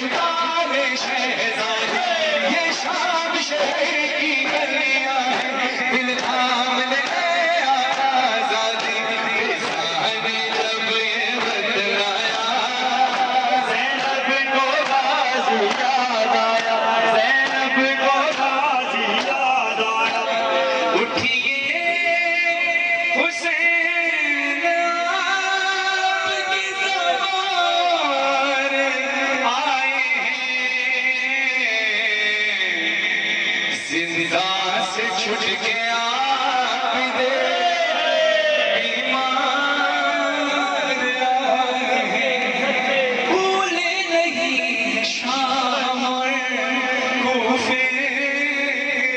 कुशदार शहजादी, ये शाम शहर की गलियां हैं, दिल थाम ले आजादी। साहनी जब ये बतलाया, ज़ैनब को गाज़ी याद आया, ज़ैनब को गाज़ी याद आया। उठिए हुसैन आपकी सवार आए हैं, जिंदा से छुट के आप दे बीमार आए हैं। भूले नहीं शाम और कूफे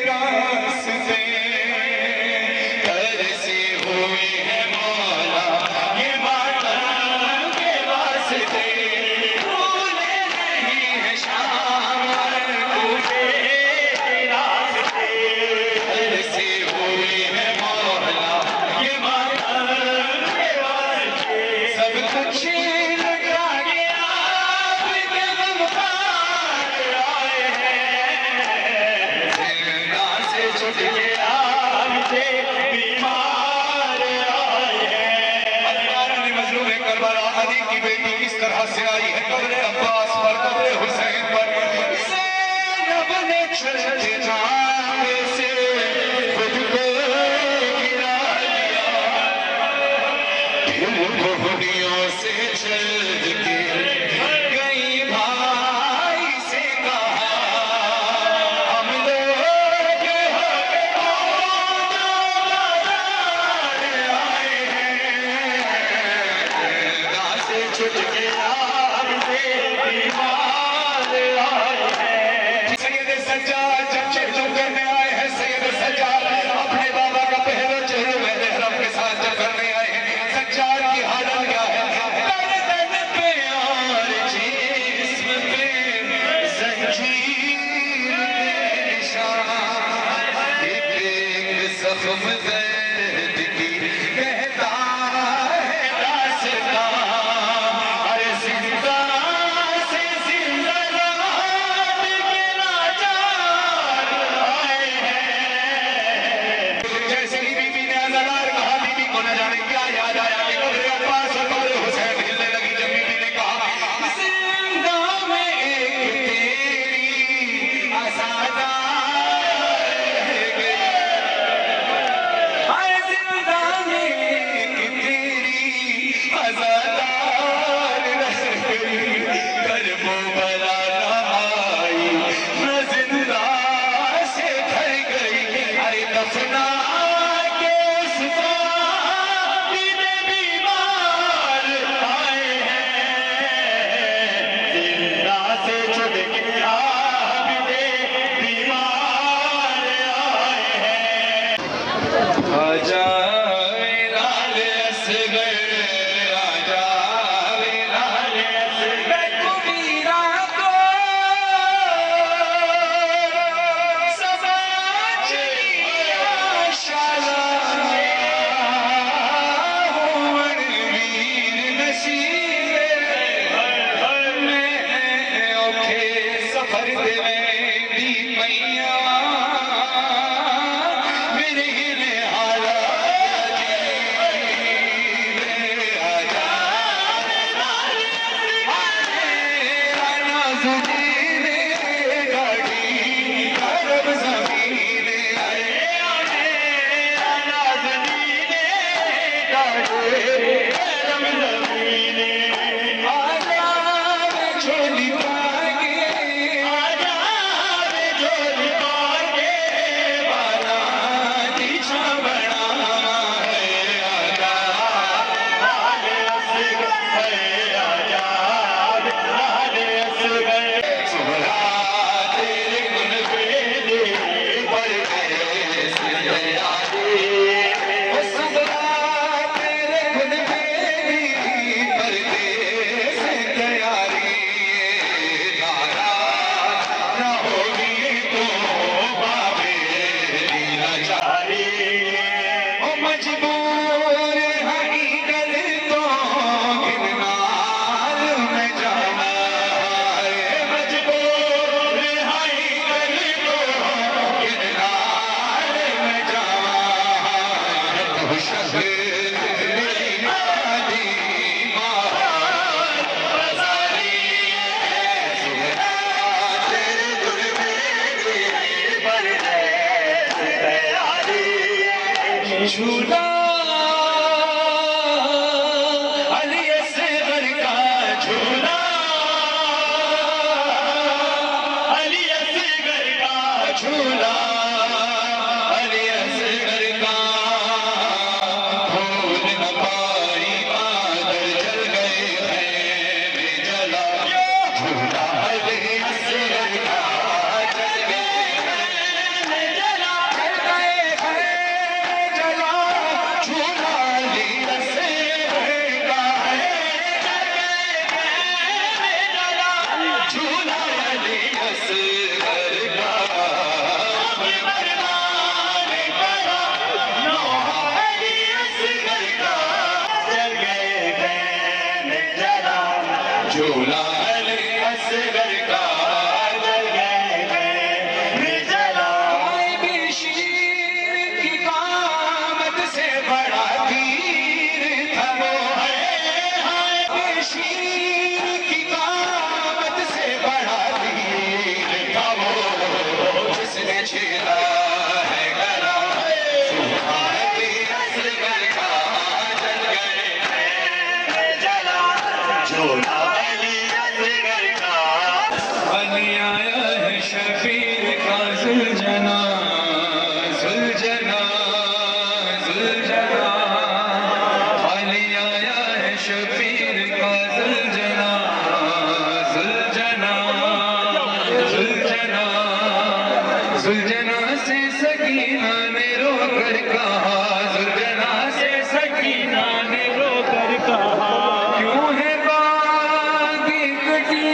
रास्ते, तरसे हुए हैं मौला ये मातम के वास्ते। भूले नहीं है शाम और कूफे रास्ते, तरसे हुए हैं मौला ये मातम के वास्ते। सब कुछ लुटा के आपके गमखार आए हैं, जिंदा से छुट के आपसे बीमार आए हैं। अल्लाह मज़लूम करबला अली की बेटी इस तरह से आई है कब्र अब्बास पर, कब्र हुसैन पर। ज़ैनब ने चलते जाने से खुद को गिरा दिया, फिर मोहनियों से चल के गई भाई से कहा, हम लोग आए हैं, से छुट के आपसे बीमार आए हैं। सैयद सज्जाद जब चेक करने आए हैं, सैयद सज्जाद अपने बाबा का पहला चेहरे में हरम के साथ जब करने आए हैं, सज्जाद की हालत क्या है? गर्दन पे और जिस्म पे जंजीर के निशान, एक जख्म दर्द की कहता है दास्तां, झूला अली असगर का जल गए जला। कोई शीर की कामत से बड़ा तीर था वो है, शीर की कामत से बड़ा तीर था वो, जिसने छेड़ा है गला झूला अली असगर का जल गए जला। झूला अली असगर का अली आया है शबीर का जुलझना जुलझना जुलझना। अली आया है शबीर का जुलझना जुलझना जुलझना। जुलझना से सकीना ने रोकर कहा, जुलझना से सकीना ने रोकर कहा, क्यों है बागी कटी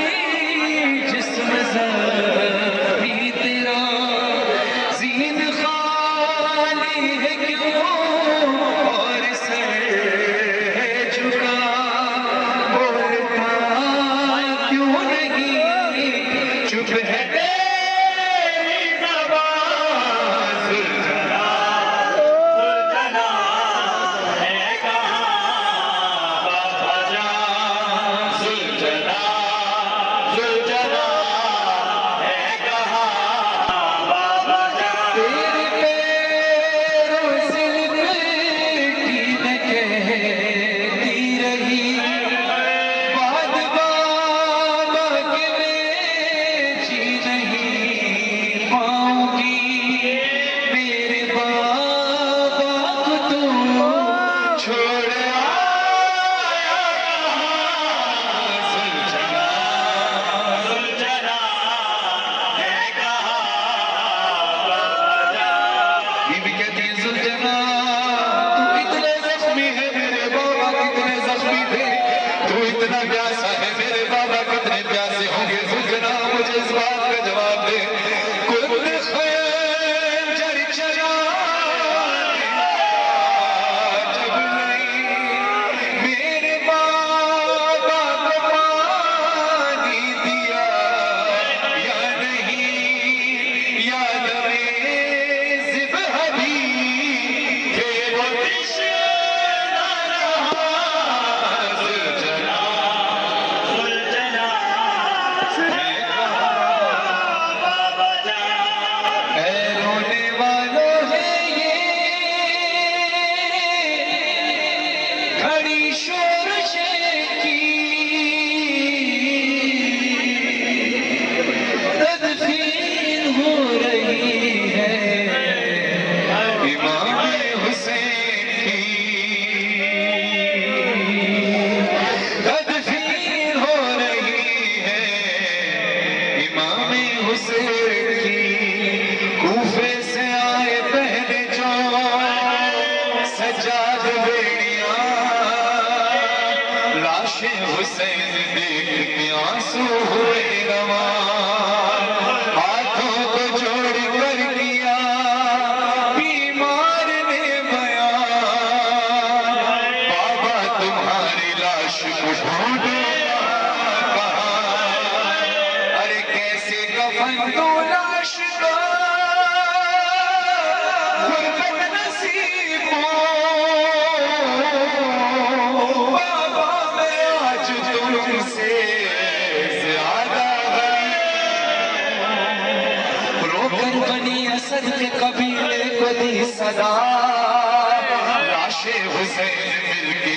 जिस्म ज़री तेरा, ज़ीन खाली है क्यों और सर है झुका, बोलता क्यों नहीं चुप है तेरी ज़बान। जुलझना जुलझना है कहाँ बाबा जान, जुलझना जुलझना है कहाँ बाबा जान। तेरे पैरों से लिपटी न कहती रही, बाद बाबा के मैं जी नहीं पाऊंगी, मेरे बाबा को तू छोड़ आया कहाँ। जुलझना जुलझना है कहाँ बाबा जान। बीवी कहती है जुलझना तू इतना जख्मी है, मेरे बाबा कितने जख्मी थे, तू इतना प्यासा है, मेरे बाबा कितने प्यासे होंगे। जुलझना मुझे इस बात का जवाब दे, कुल खंजर चलाने जब नहीं मेरे बाबा को पानी दिया या नहीं, याद में ज़िब हबीब थे वो तृष्णा रहा। जुलझना जुलझना है कहाँ बाबा जान। ऐ रोने वालों है ये घड़ी शोरशे की, तदफीन हो रही है इमाम हुसैन की, तदफीन हो रही है इमाम हुसैन की। कूफे से आए पहले जो सजाद बेड़ियां, लाशें हुसैन देख के आंसू हुए रवा, हाथों को जोड़ कर किया बीमार ने बयान, बाबा तुम्हारी लाश को ढूंढो कहाँ। अरे कैसे कफन दो लाश का गुर्बत नसीब हो, बाबा मैं आज तुमसे ज्यादा गरीब। रोकर बनी असद के कबीले को दी सदा, लाशे हुसैन मिल के